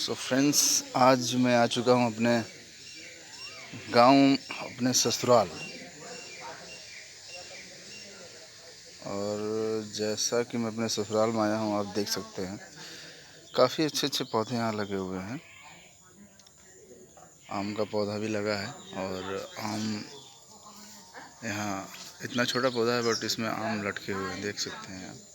So friends, आज मैं आ चुका हूँ अपने गांव, अपने ससुराल। और जैसा कि मैं अपने ससुराल में आया हूँ, आप देख सकते हैं काफ़ी अच्छे अच्छे पौधे यहाँ लगे हुए हैं। आम का पौधा भी लगा है और आम यहाँ इतना छोटा पौधा है बट इसमें आम लटके हुए हैं, देख सकते हैं आप।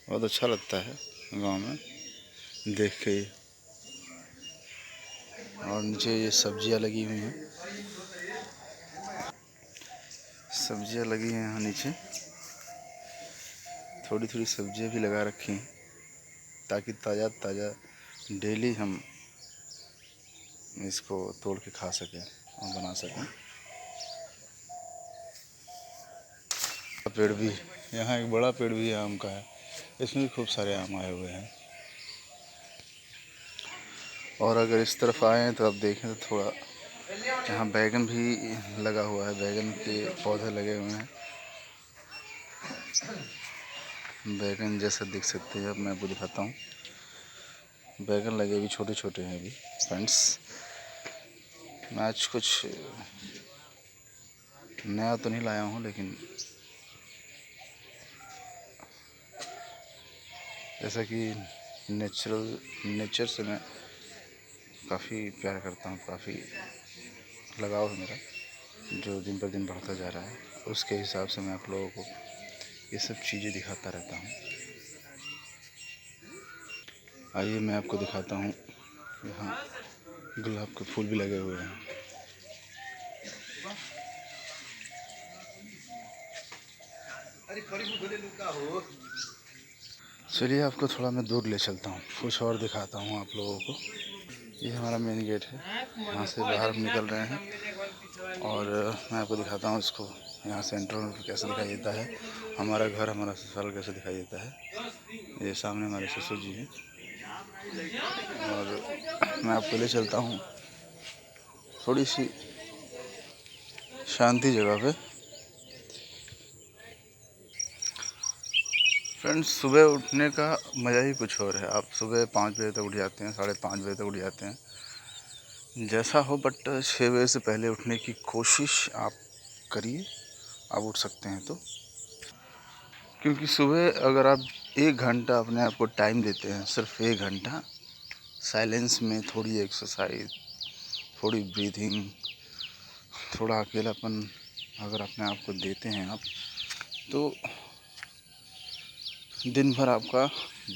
बहुत अच्छा लगता है गांव में देख के। और नीचे ये सब्जियां लगी हुई हैं, सब्जियां लगी हैं यहाँ नीचे। थोड़ी थोड़ी सब्जियां भी लगा रखी हैं ताकि ताज़ा ताज़ा डेली हम इसको तोड़ के खा सकें और बना सकें। पेड़ भी, यहाँ एक बड़ा पेड़ भी आम का है, इसमें भी खूब सारे आम आए हुए हैं। और अगर इस तरफ आए तो आप देखें तो थोड़ा यहाँ बैगन भी लगा हुआ है, बैगन के पौधे लगे हुए हैं। बैगन जैसा देख सकते हैं, अब मैं आपको दिखाता हूँ। बैगन लगे भी छोटे छोटे हैं अभी। फ्रेंड्स, मैं आज कुछ नया तो नहीं लाया हूँ, लेकिन जैसा कि नेचर से मैं काफ़ी प्यार करता हूँ, काफ़ी लगाव है मेरा, जो दिन पर दिन बढ़ता जा रहा है। उसके हिसाब से मैं आप लोगों को ये सब चीज़ें दिखाता रहता हूँ। आइए मैं आपको दिखाता हूँ, यहाँ गुलाब के फूल भी लगे हुए हैं। चलिए आपको थोड़ा मैं दूर ले चलता हूँ, कुछ और दिखाता हूँ आप लोगों को। ये हमारा मेन गेट है, यहाँ से बाहर हम निकल रहे हैं और मैं आपको दिखाता हूँ इसको। यहाँ से एंटर होने पर कैसे दिखाई देता है हमारा घर, हमारा ससुराल कैसे दिखाई देता है। ये सामने हमारे ससुर जी हैं और मैं आपको ले चलता हूँ थोड़ी सी शांति जगह पे। फ्रेंड्स, सुबह उठने का मज़ा ही कुछ और है। आप सुबह 5 बजे तक उठ जाते हैं, 5:30 बजे तक उठ जाते हैं, जैसा हो, बट 6 बजे से पहले उठने की कोशिश आप करिए। आप उठ सकते हैं तो, क्योंकि सुबह अगर आप 1 घंटा अपने आप को टाइम देते हैं, सिर्फ 1 घंटा साइलेंस में, थोड़ी एक्सरसाइज, थोड़ी ब्रीथिंग, थोड़ा अकेलापन अगर अपने आप को देते हैं आप, तो दिन भर आपका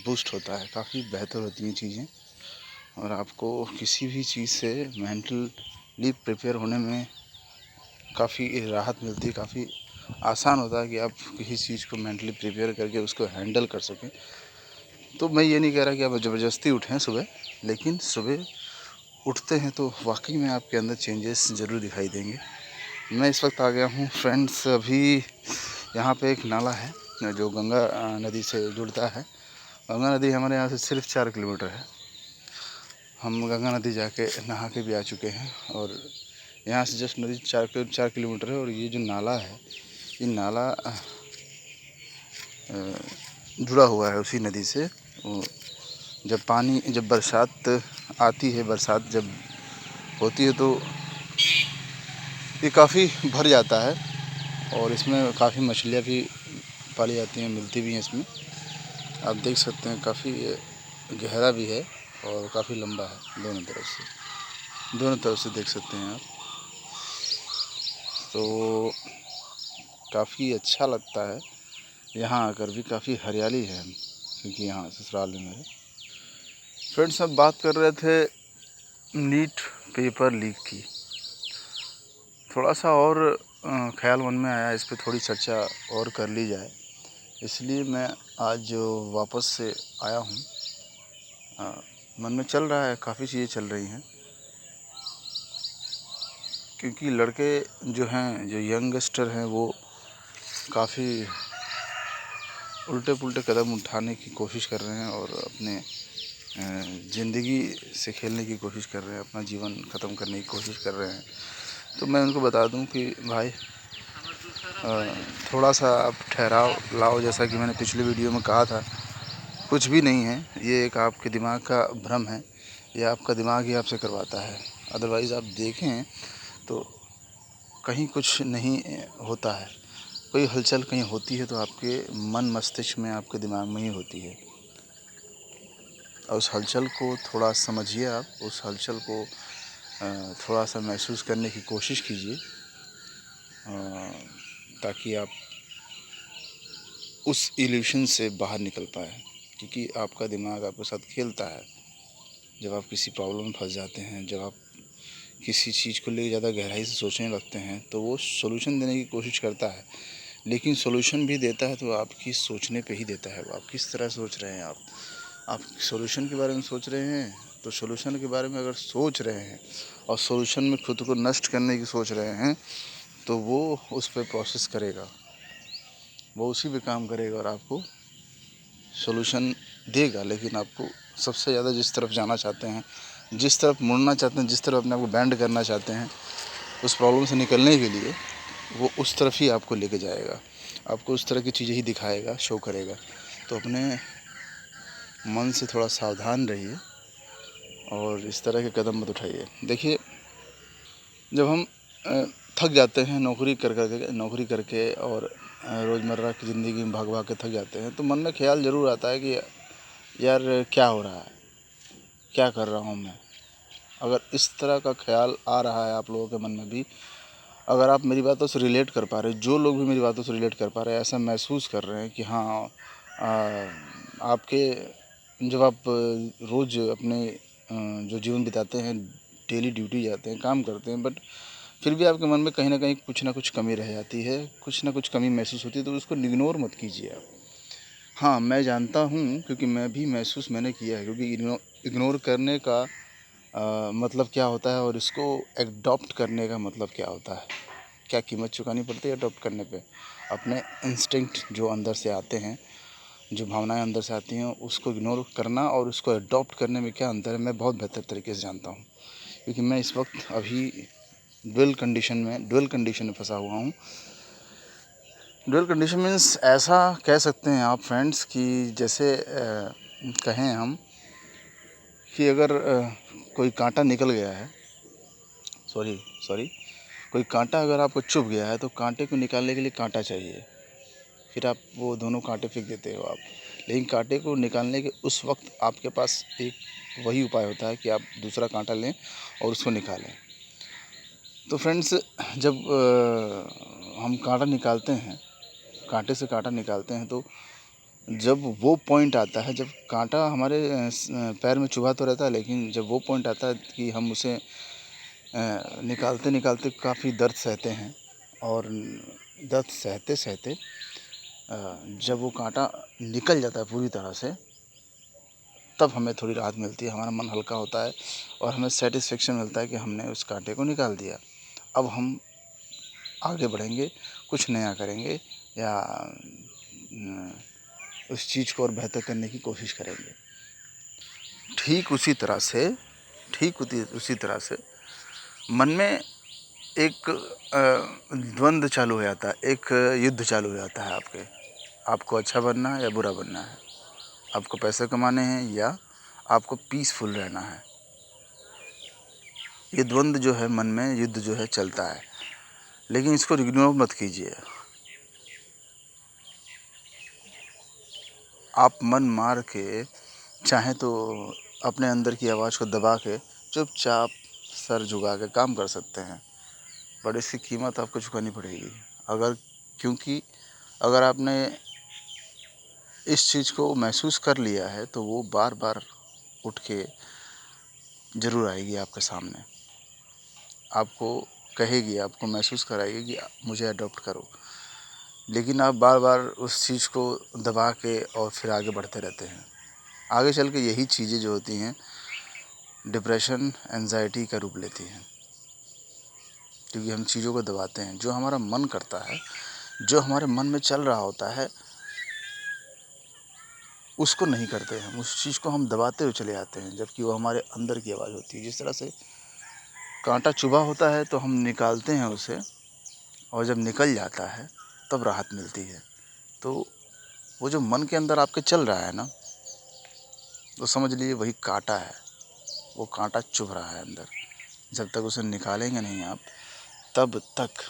बूस्ट होता है, काफ़ी बेहतर होती हैं चीज़ें। और आपको किसी भी चीज़ से मेंटली प्रिपेयर होने में काफ़ी राहत मिलती है, काफ़ी आसान होता है कि आप किसी चीज़ को मेंटली प्रिपेयर करके उसको हैंडल कर सकें। तो मैं ये नहीं कह रहा कि आप ज़बरदस्ती उठें सुबह, लेकिन सुबह उठते हैं तो वाकई में आपके अंदर चेंजेस ज़रूर दिखाई देंगे। मैं इस वक्त आ गया हूँ फ्रेंड्स, अभी यहाँ पे एक नाला है जो गंगा नदी से जुड़ता है। गंगा नदी हमारे यहाँ से सिर्फ 4 किलोमीटर है। हम गंगा नदी जाके नहा के भी आ चुके हैं और यहाँ से जस्ट नदी 4 किलोमीटर है। और ये जो नाला है, ये नाला जुड़ा हुआ है उसी नदी से। जब बरसात आती है, बरसात जब होती है तो ये काफ़ी भर जाता है और इसमें काफ़ी मछलियाँ भी पाली जाती हैं, मिलती भी हैं इसमें। आप देख सकते हैं काफ़ी गहरा भी है और काफ़ी लंबा है, दोनों तरफ से देख सकते हैं आप। तो काफ़ी अच्छा लगता है यहाँ आकर भी, काफ़ी हरियाली है क्योंकि यहाँ ससुराल में मेरे। फ्रेंड्स, अब बात कर रहे थे नीट पेपर लीक की। थोड़ा सा और ख्याल मन में आया, इस पर थोड़ी चर्चा और कर ली जाए, इसलिए मैं आज वापस से आया हूँ। मन में चल रहा है, काफ़ी चीज़ें चल रही हैं, क्योंकि लड़के जो हैं, जो यंगस्टर हैं, वो काफ़ी उल्टे पुल्टे कदम उठाने की कोशिश कर रहे हैं और अपने ज़िंदगी से खेलने की कोशिश कर रहे हैं, अपना जीवन ख़त्म करने की कोशिश कर रहे हैं। तो मैं उनको बता दूं कि भाई, थोड़ा सा आप ठहराव लाओ, जैसा कि मैंने पिछली वीडियो में कहा था। कुछ भी नहीं है, ये एक आपके दिमाग का भ्रम है, ये आपका दिमाग ही आपसे करवाता है। अदरवाइज़ आप देखें तो कहीं कुछ नहीं होता है। कोई हलचल कहीं होती है तो आपके मन मस्तिष्क में, आपके दिमाग में ही होती है। और उस हलचल को थोड़ा समझिए आप, उस हलचल को थोड़ा सा महसूस करने की कोशिश कीजिए, ताकि आप उस इल्यूशन से बाहर निकल पाए। क्योंकि आपका दिमाग आपके साथ खेलता है। जब आप किसी प्रॉब्लम में फंस जाते हैं, जब आप किसी चीज़ को लेकर ज़्यादा गहराई से सोचने लगते हैं, तो वो सॉल्यूशन देने की कोशिश करता है। लेकिन सॉल्यूशन भी देता है तो आपकी सोचने पे ही देता है। वो आप किस तरह सोच रहे हैं। आप सॉल्यूशन के बारे में सोच रहे हैं, तो सॉल्यूशन के बारे में अगर सोच रहे हैं और सॉल्यूशन में खुद को नष्ट करने की सोच रहे हैं, तो वो उस पर प्रोसेस करेगा, वो उसी पे काम करेगा और आपको सॉल्यूशन देगा। लेकिन आपको सबसे ज़्यादा जिस तरफ जाना चाहते हैं, जिस तरफ मुड़ना चाहते हैं, जिस तरफ अपने आप को बैंड करना चाहते हैं, उस प्रॉब्लम से निकलने के लिए, वो उस तरफ ही आपको लेके जाएगा, आपको उस तरह की चीज़ें ही दिखाएगा, शो करेगा। तो अपने मन से थोड़ा सावधान रहिए और इस तरह के कदम मत उठाइए। देखिए, जब हम थक जाते हैं नौकरी करके और रोज़मर्रा की ज़िंदगी में भाग भाग के थक जाते हैं, तो मन में ख़्याल ज़रूर आता है कि यार क्या हो रहा है, क्या कर रहा हूँ मैं। अगर इस तरह का ख्याल आ रहा है आप लोगों के मन में भी, अगर आप मेरी बातों से रिलेट कर पा रहे हैं, जो लोग भी मेरी बातों से रिलेट कर पा रहे हैं, ऐसा महसूस कर रहे हैं कि हाँ, आपके जब आप रोज़ अपने जो जीवन बिताते हैं, डेली ड्यूटी जाते हैं, काम करते हैं, बट फिर भी आपके मन में कहीं ना कुछ कमी रह जाती है, कुछ ना कुछ कमी महसूस होती है, तो उसको इग्नोर मत कीजिए आप। हाँ, मैं जानता हूँ, क्योंकि मैं भी महसूस मैंने किया है, क्योंकि इग्नोर करने का मतलब क्या होता है और इसको एडॉप्ट करने का मतलब क्या होता है, क्या कीमत चुकानी पड़ती है अडॉप्ट करने पे। अपने इंस्टिंक्ट जो अंदर से आते हैं, जो भावनाएं अंदर से आती हैं, उसको इग्नोर करना और उसको अडॉप्ट करने में क्या अंतर है, मैं बहुत बेहतर तरीके से जानता हूँ। क्योंकि मैं इस वक्त अभी ड्वेल कंडीशन में फंसा हुआ हूँ। ड्वेल कंडीशन मीन्स ऐसा कह सकते हैं आप फ्रेंड्स कि जैसे कहें हम कि अगर कोई कांटा निकल गया है, सॉरी कोई कांटा अगर आपको चुभ गया है, तो कांटे को निकालने के लिए कांटा चाहिए। फिर आप वो दोनों कांटे फेंक देते हो आप। लेकिन कांटे को निकालने के उस वक्त आपके पास एक वही उपाय होता है कि आप दूसरा कांटा लें और उसको निकालें। तो फ्रेंड्स, जब हम कांटा निकालते हैं, कांटे से कांटा निकालते हैं, तो जब वो पॉइंट आता है, जब कांटा हमारे पैर में चुभा तो रहता है, लेकिन जब वो पॉइंट आता है कि हम उसे निकालते निकालते काफ़ी दर्द सहते हैं, और दर्द सहते सहते जब वो कांटा निकल जाता है पूरी तरह से, तब हमें थोड़ी राहत मिलती है, हमारा मन हल्का होता है और हमें सेटिस्फेक्शन मिलता है कि हमने उस कांटे को निकाल दिया। अब हम आगे बढ़ेंगे, कुछ नया करेंगे, या उस चीज़ को और बेहतर करने की कोशिश करेंगे। ठीक उसी तरह से मन में एक द्वंद्व चालू हो जाता है, एक युद्ध चालू हो जाता है आपके। आपको अच्छा बनना है या बुरा बनना है, आपको पैसे कमाने हैं या आपको पीसफुल रहना है। ये द्वंद्व जो है मन में, युद्ध जो है चलता है, लेकिन इसको इग्नोर मत कीजिए। आप मन मार के चाहें तो अपने अंदर की आवाज़ को दबा के चुपचाप सर झुका के काम कर सकते हैं, बट इसकी कीमत आपको चुकानी पड़ेगी। क्योंकि अगर आपने इस चीज़ को महसूस कर लिया है, तो वो बार बार उठ के ज़रूर आएगी आपके सामने, आपको कहेगी, आपको महसूस कराएगी कि मुझे अडॉप्ट करो। लेकिन आप बार बार उस चीज़ को दबा के और फिर आगे बढ़ते रहते हैं। आगे चल के यही चीज़ें जो होती हैं, डिप्रेशन, एंजाइटी का रूप लेती हैं, क्योंकि हम चीज़ों को दबाते हैं। जो हमारा मन करता है, जो हमारे मन में चल रहा होता है, उसको नहीं करते हैं, उस चीज़ को हम दबाते हुए चले जाते हैं, जबकि वो हमारे अंदर की आवाज़ होती है। जिस तरह से कांटा चुभा होता है तो हम निकालते हैं उसे, और जब निकल जाता है तब राहत मिलती है। तो वो जो मन के अंदर आपके चल रहा है ना, तो समझ लीजिए वही काँटा है, वो काँटा चुभ रहा है अंदर। जब तक उसे निकालेंगे नहीं आप, तब तक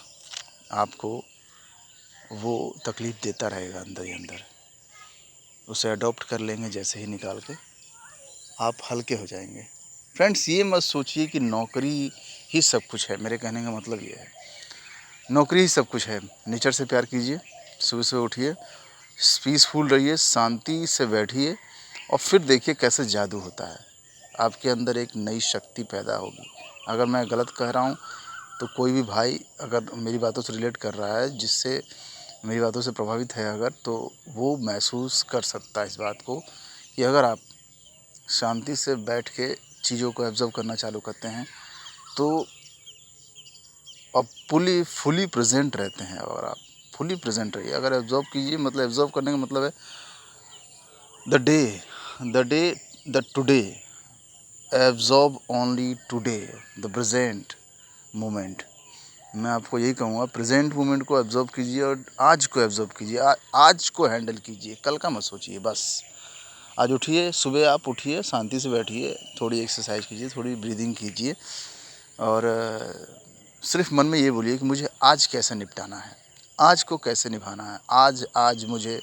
आपको वो तकलीफ़ देता रहेगा अंदर ही अंदर। उसे अडॉप्ट कर लेंगे जैसे ही निकाल के, आप हल्के हो जाएंगे। फ्रेंड्स, ये मत सोचिए कि नौकरी ही सब कुछ है। मेरे कहने का मतलब ये है, नौकरी ही सब कुछ है। नेचर से प्यार कीजिए, सुबह सुबह उठिए, पीसफुल रहिए, शांति से बैठिए और फिर देखिए कैसे जादू होता है। आपके अंदर एक नई शक्ति पैदा होगी। अगर मैं गलत कह रहा हूँ तो कोई भी भाई अगर मेरी बातों से रिलेट कर रहा है, जिससे मेरी बातों से प्रभावित है अगर, तो वो महसूस कर सकता है इस बात को कि अगर आप शांति से बैठ के चीज़ों को ऑब्ज़र्व करना चालू करते हैं तो आप फुली प्रेजेंट रहते हैं। अगर आप फुली प्रेजेंट रहिए, अगर ऑब्ज़र्व कीजिए, मतलब ऑब्ज़र्व करने का मतलब है the today, observe only today, the present moment. मैं आपको यही कहूँगा, प्रेजेंट मोमेंट को ऑब्ज़र्व कीजिए और आज को ऑब्ज़र्व कीजिए, आज को हैंडल कीजिए, कल का मत सोचिए। बस आज उठिए, सुबह आप उठिए, शांति से बैठिए, थोड़ी एक्सरसाइज कीजिए, थोड़ी ब्रीदिंग कीजिए और सिर्फ मन में ये बोलिए कि मुझे आज कैसे निपटाना है, आज को कैसे निभाना है, आज मुझे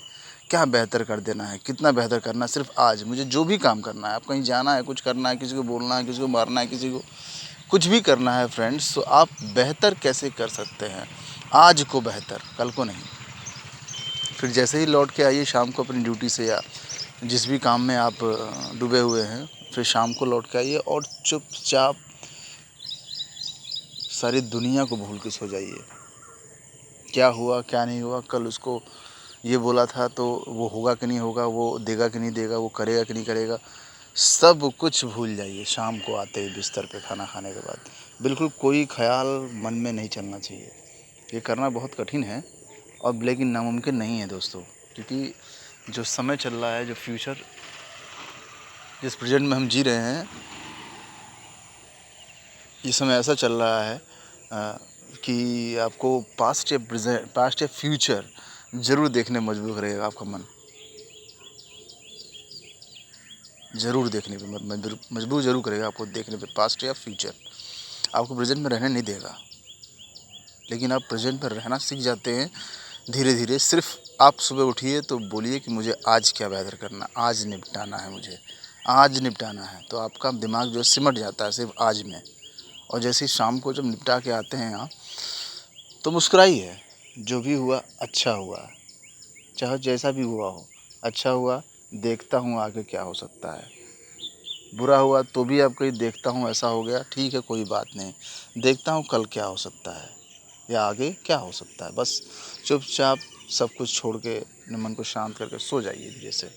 क्या बेहतर कर देना है, कितना बेहतर करना है। सिर्फ आज मुझे जो भी काम करना है, आप कहीं जाना है, कुछ करना है, किसी को बोलना है, किसी को मारना है, किसी को कुछ भी करना है फ्रेंड्स, तो आप बेहतर कैसे कर सकते हैं, आज को बेहतर, कल को नहीं। फिर जैसे ही लौट के आइए शाम को अपनी ड्यूटी से या जिस भी काम में आप डूबे हुए हैं, फिर शाम को लौट के आइए और चुपचाप सारी दुनिया को भूल के सो जाइए। क्या हुआ क्या नहीं हुआ, कल उसको ये बोला था तो वो होगा कि नहीं होगा, वो देगा कि नहीं देगा, वो करेगा कि नहीं करेगा, सब कुछ भूल जाइए। शाम को आते ही बिस्तर पे खाना खाने के बाद बिल्कुल कोई ख्याल मन में नहीं चलना चाहिए। ये करना बहुत कठिन है और लेकिन नामुमकिन नहीं है दोस्तों, क्योंकि जो समय चल रहा है, जो फ्यूचर जिस प्रेजेंट में हम जी रहे हैं, ये समय ऐसा चल रहा है कि आपको पास्ट या फ्यूचर ज़रूर देखने मजबूर करेगा। आपका मन ज़रूर देखने पे मजबूर ज़रूर करेगा आपको देखने पे, पास्ट या फ्यूचर आपको प्रेजेंट में रहने नहीं देगा। लेकिन आप प्रेजेंट में रहना सीख जाते हैं धीरे धीरे। सिर्फ आप सुबह उठिए तो बोलिए कि मुझे आज क्या बेहतर करना, आज निपटाना है, मुझे आज निपटाना है। तो आपका दिमाग जो है सिमट जाता है सिर्फ आज में। और जैसे ही शाम को जब निपटा के आते हैं आप, तो मुस्कुराइए। जो भी हुआ अच्छा हुआ, चाहे जैसा भी हुआ हो, अच्छा हुआ, देखता हूँ आगे क्या हो सकता है। बुरा हुआ तो भी आप कहीं देखता हूँ ऐसा हो गया, ठीक है कोई बात नहीं, देखता हूँ कल क्या हो सकता है या आगे क्या हो सकता है। बस चुपचाप सब कुछ छोड़ के अपने मन को शांत करके सो जाइए धीरे से।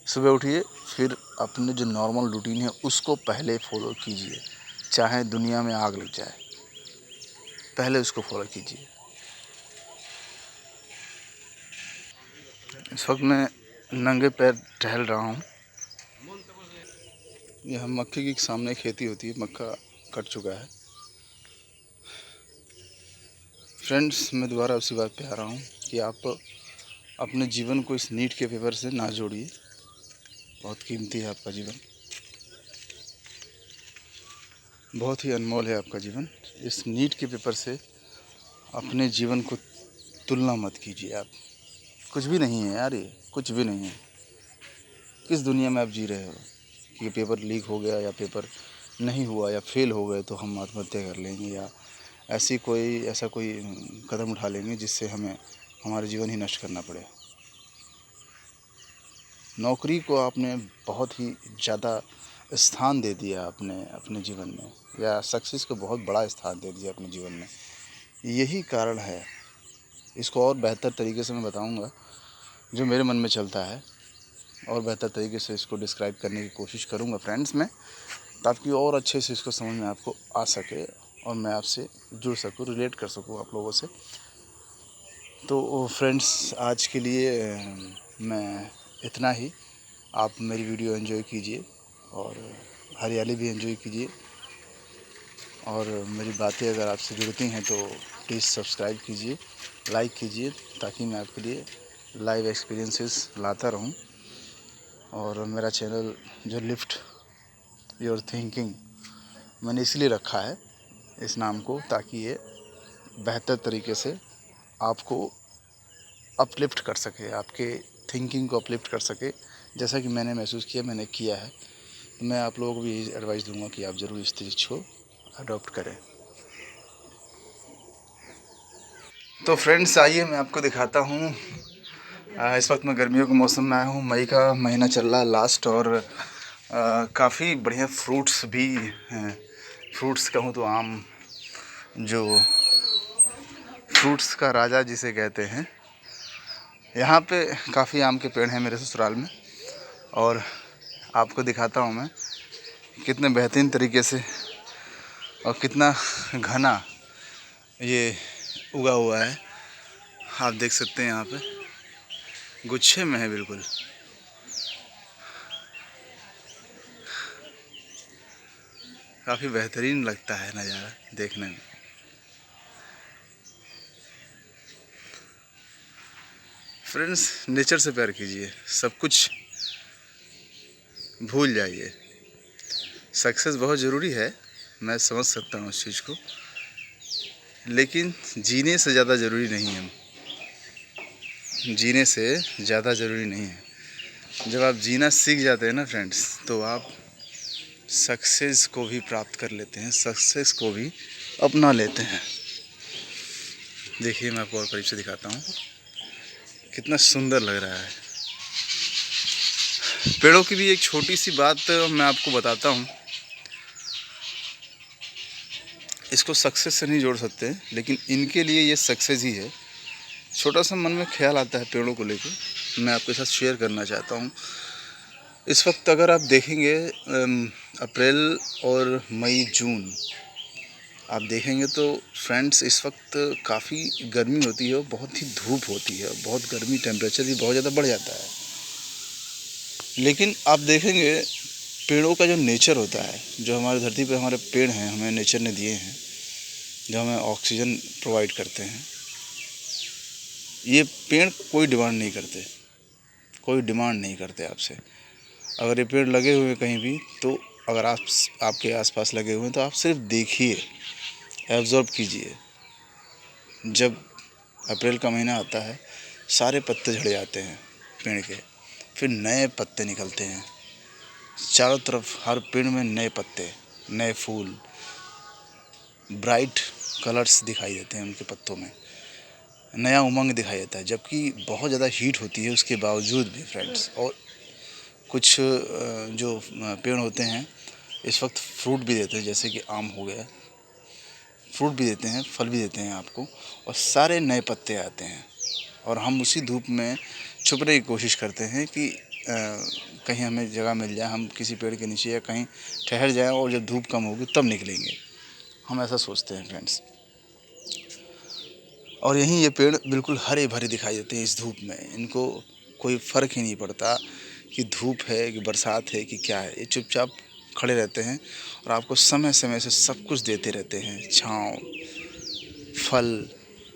सुबह उठिए, फिर अपने जो नॉर्मल रूटीन है उसको पहले फॉलो कीजिए, चाहे दुनिया में आग लग जाए, पहले उसको फॉलो कीजिए। इस वक्त मैं नंगे पैर टहल रहा हूँ। यह मक्के की सामने खेती होती है, मक्का कट चुका है। फ्रेंड्स, मैं दोबारा उसी बात पे आ रहा हूँ कि आप अपने जीवन को इस नीट के पेपर से ना जोड़िए। बहुत कीमती है आपका जीवन, बहुत ही अनमोल है आपका जीवन। इस नीट के पेपर से अपने जीवन को तुलना मत कीजिए। आप कुछ भी नहीं है यार, ये कुछ भी नहीं है। किस दुनिया में आप जी रहे हो कि पेपर लीक हो गया या पेपर नहीं हुआ या फेल हो गए तो हम आत्महत्या कर लेंगे या ऐसा कोई कदम उठा लेंगे जिससे हमें हमारा जीवन ही नष्ट करना पड़े। नौकरी को आपने बहुत ही ज़्यादा स्थान दे दिया अपने अपने जीवन में, या सक्सेस को बहुत बड़ा स्थान दे दिया अपने जीवन में। यही कारण है। इसको और बेहतर तरीके से मैं बताऊंगा जो मेरे मन में चलता है, और बेहतर तरीके से इसको डिस्क्राइब करने की कोशिश करूंगा फ्रेंड्स में, ताकि और अच्छे से इसको समझ में आपको आ सके और मैं आपसे जुड़ सकूं, रिलेट कर सकूं आप लोगों से। तो फ्रेंड्स, आज के लिए मैं इतना ही। आप मेरी वीडियो एंजॉय कीजिए और हरियाली भी एंजॉय कीजिए, और मेरी बातें अगर आपसे जुड़ती हैं तो प्लीज़ सब्सक्राइब कीजिए, लाइक कीजिए, ताकि मैं आपके लिए लाइव एक्सपीरियंसेस लाता रहूं। और मेरा चैनल जो लिफ्ट योर थिंकिंग मैंने इसलिए रखा है इस नाम को, ताकि ये बेहतर तरीके से आपको अपलिफ्ट कर सके, आपके थिंकिंग को अपलिफ्ट कर सके। जैसा कि मैंने महसूस किया, मैंने किया है, तो मैं आप लोगों को भी यही एडवाइस दूंगा कि आप ज़रूर इस चीज़ को अडॉप्ट करें। तो फ्रेंड्स, आइए मैं आपको दिखाता हूँ। इस वक्त मैं गर्मियों के मौसम में आया हूँ। मई का महीना चल रहा है लास्ट, और काफ़ी बढ़िया फ्रूट्स भी हैं। फ्रूट्स कहूँ तो आम, जो फ्रूट्स का राजा जिसे कहते हैं, यहाँ पे काफ़ी आम के पेड़ हैं मेरे ससुराल में। और आपको दिखाता हूँ मैं कितने बेहतरीन तरीके से और कितना घना ये उगा हुआ है। आप देख सकते हैं, यहाँ पे गुच्छे में है बिल्कुल। काफ़ी बेहतरीन लगता है नज़ारा देखने में। फ्रेंड्स, नेचर से प्यार कीजिए, सब कुछ भूल जाइए। सक्सेस बहुत ज़रूरी है, मैं समझ सकता हूँ उस चीज़ को, लेकिन जीने से ज़्यादा ज़रूरी नहीं है। जीने से ज़्यादा ज़रूरी नहीं है। जब आप जीना सीख जाते हैं ना फ्रेंड्स, तो आप सक्सेस को भी प्राप्त कर लेते हैं, सक्सेस को भी अपना लेते हैं। देखिए, मैं आपको और करीब से दिखाता हूँ, कितना सुंदर लग रहा है। पेड़ों की भी एक छोटी सी बात मैं आपको बताता हूँ। इसको सक्सेस से नहीं जोड़ सकते, लेकिन इनके लिए ये सक्सेस ही है। छोटा सा मन में ख्याल आता है पेड़ों को लेकर, मैं आपके साथ शेयर करना चाहता हूँ। इस वक्त अगर आप देखेंगे, अप्रैल और मई जून आप देखेंगे तो फ्रेंड्स, इस वक्त काफ़ी गर्मी होती है और बहुत ही धूप होती है, बहुत गर्मी, टेम्परेचर भी बहुत ज़्यादा बढ़ जाता है। लेकिन आप देखेंगे पेड़ों का जो नेचर होता है, जो हमारी धरती पे हमारे पेड़ हैं, हमें नेचर ने दिए हैं, जो हमें ऑक्सीजन प्रोवाइड करते हैं, ये पेड़ कोई डिमांड नहीं करते, कोई डिमांड नहीं करते आपसे। अगर ये पेड़ लगे हुए हैं कहीं भी, तो अगर आप आपके आसपास लगे हुए हैं, तो आप सिर्फ देखिए, एब्जॉर्ब कीजिए। जब अप्रैल का महीना आता है, सारे पत्ते झड़ जाते हैं पेड़ के, फिर नए पत्ते निकलते हैं चारों तरफ। हर पेड़ में नए पत्ते, नए फूल, ब्राइट कलर्स दिखाई देते हैं उनके पत्तों में, नया उमंग दिखाई देता है। जबकि बहुत ज़्यादा हीट होती है उसके बावजूद भी फ्रेंड्स। और कुछ जो पेड़ होते हैं इस वक्त फ्रूट भी देते हैं, जैसे कि आम हो गया, फ्रूट भी देते हैं, फल भी देते हैं आपको, और सारे नए पत्ते आते हैं। और हम उसी धूप में छुपने की कोशिश करते हैं कि कहीं हमें जगह मिल जाए, हम किसी पेड़ के नीचे या कहीं ठहर जाएं, और जब धूप कम होगी तब निकलेंगे, हम ऐसा सोचते हैं फ्रेंड्स। और यहीं ये पेड़ बिल्कुल हरे भरे दिखाई देते हैं इस धूप में। इनको कोई फ़र्क ही नहीं पड़ता कि धूप है कि बरसात है कि क्या है, ये चुपचाप खड़े रहते हैं और आपको समय समय से सब कुछ देते रहते हैं, छाँव, फल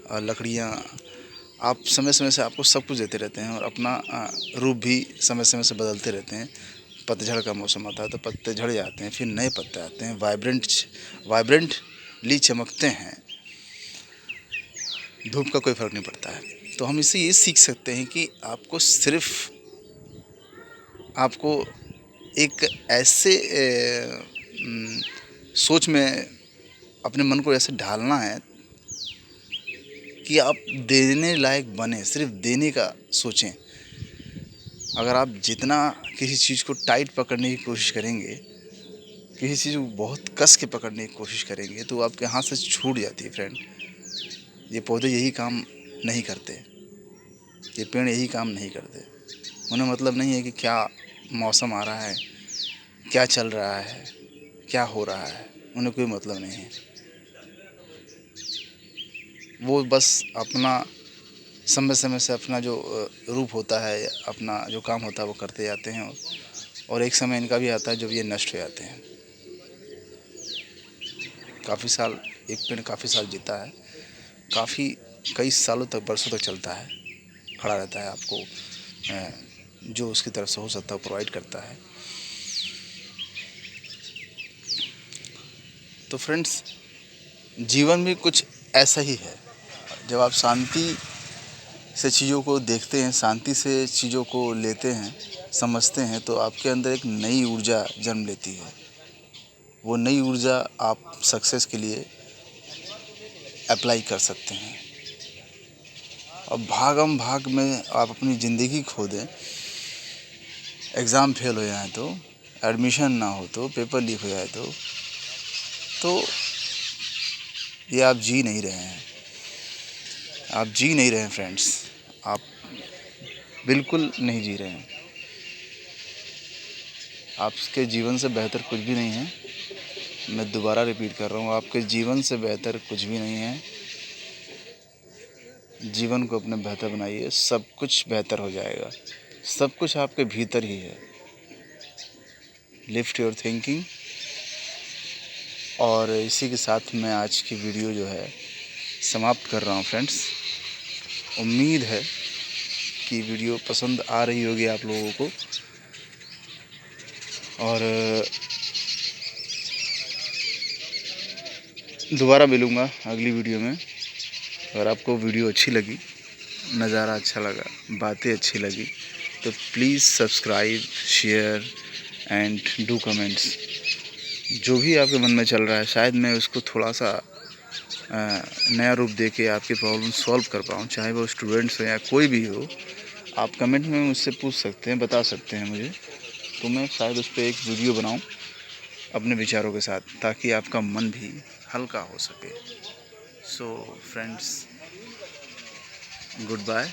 और लकड़ियाँ। आप समय समय से आपको सब कुछ देते रहते हैं, और अपना रूप भी समय समय से बदलते रहते हैं। पतझड़ का मौसम आता है तो पत्ते झड़ जाते हैं, फिर नए पत्ते आते हैं, वाइब्रेंटली चमकते हैं। धूप का कोई फ़र्क नहीं पड़ता है। तो हम इससे ये सीख सकते हैं कि आपको सिर्फ आपको एक ऐसे सोच में अपने मन को ऐसे ढालना है कि आप देने लायक बने, सिर्फ देने का सोचें। अगर आप जितना किसी चीज़ को टाइट पकड़ने की कोशिश करेंगे, किसी चीज़ को बहुत कस के पकड़ने की कोशिश करेंगे, तो आपके हाथ से छूट जाती है फ्रेंड। ये पौधे यही काम नहीं करते, ये पेड़ यही काम नहीं करते। उन्हें मतलब नहीं है कि क्या मौसम आ रहा है, क्या चल रहा है, क्या हो रहा है, उन्हें कोई मतलब नहीं है। वो बस अपना समय समय से अपना जो रूप होता है, अपना जो काम होता है वो करते जाते हैं। और एक समय इनका भी आता है जब ये नष्ट हो जाते हैं। काफ़ी साल एक पेड़ काफ़ी साल जीता है, काफ़ी कई सालों तक, बरसों तक चलता है, खड़ा रहता है, आपको जो उसकी तरफ से हो सकता है प्रोवाइड करता है। तो फ्रेंड्स, जीवन भी कुछ ऐसा ही है। जब आप शांति से चीज़ों को देखते हैं, शांति से चीज़ों को लेते हैं, समझते हैं, तो आपके अंदर एक नई ऊर्जा जन्म लेती है। वो नई ऊर्जा आप सक्सेस के लिए अप्लाई कर सकते हैं। और भागम भाग में आप अपनी ज़िंदगी खो दें, एग्ज़ाम फेल हो जाए तो, एडमिशन ना हो तो, पेपर लीक हो जाए तो ये आप जी नहीं रहे हैं। आप जी नहीं रहे हैं फ्रेंड्स, आप बिल्कुल नहीं जी रहे हैं। आपके जीवन से बेहतर कुछ भी नहीं है। मैं दोबारा रिपीट कर रहा हूँ, आपके जीवन से बेहतर कुछ भी नहीं है। जीवन को अपने बेहतर बनाइए, सब कुछ बेहतर हो जाएगा। सब कुछ आपके भीतर ही है। Lift your thinking. और इसी के साथ मैं आज की वीडियो जो है समाप्त कर रहा हूँ फ्रेंड्स। उम्मीद है कि वीडियो पसंद आ रही होगी आप लोगों को। और दोबारा मिलूँगा अगली वीडियो में। अगर आपको वीडियो अच्छी लगी, नज़ारा अच्छा लगा, बातें अच्छी लगी, तो please subscribe, share and do comments. जो भी आपके मन में चल रहा है, शायद मैं उसको थोड़ा सा नया रूप दे के आपकी प्रॉब्लम सॉल्व कर पाऊँ, चाहे वो स्टूडेंट्स हो या कोई भी हो। आप कमेंट में मुझसे पूछ सकते हैं, बता सकते हैं मुझे, तो मैं शायद उस पर एक वीडियो बनाऊँ अपने विचारों के साथ, ताकि आपका मन भी हल्का हो सके। So friends, good bye.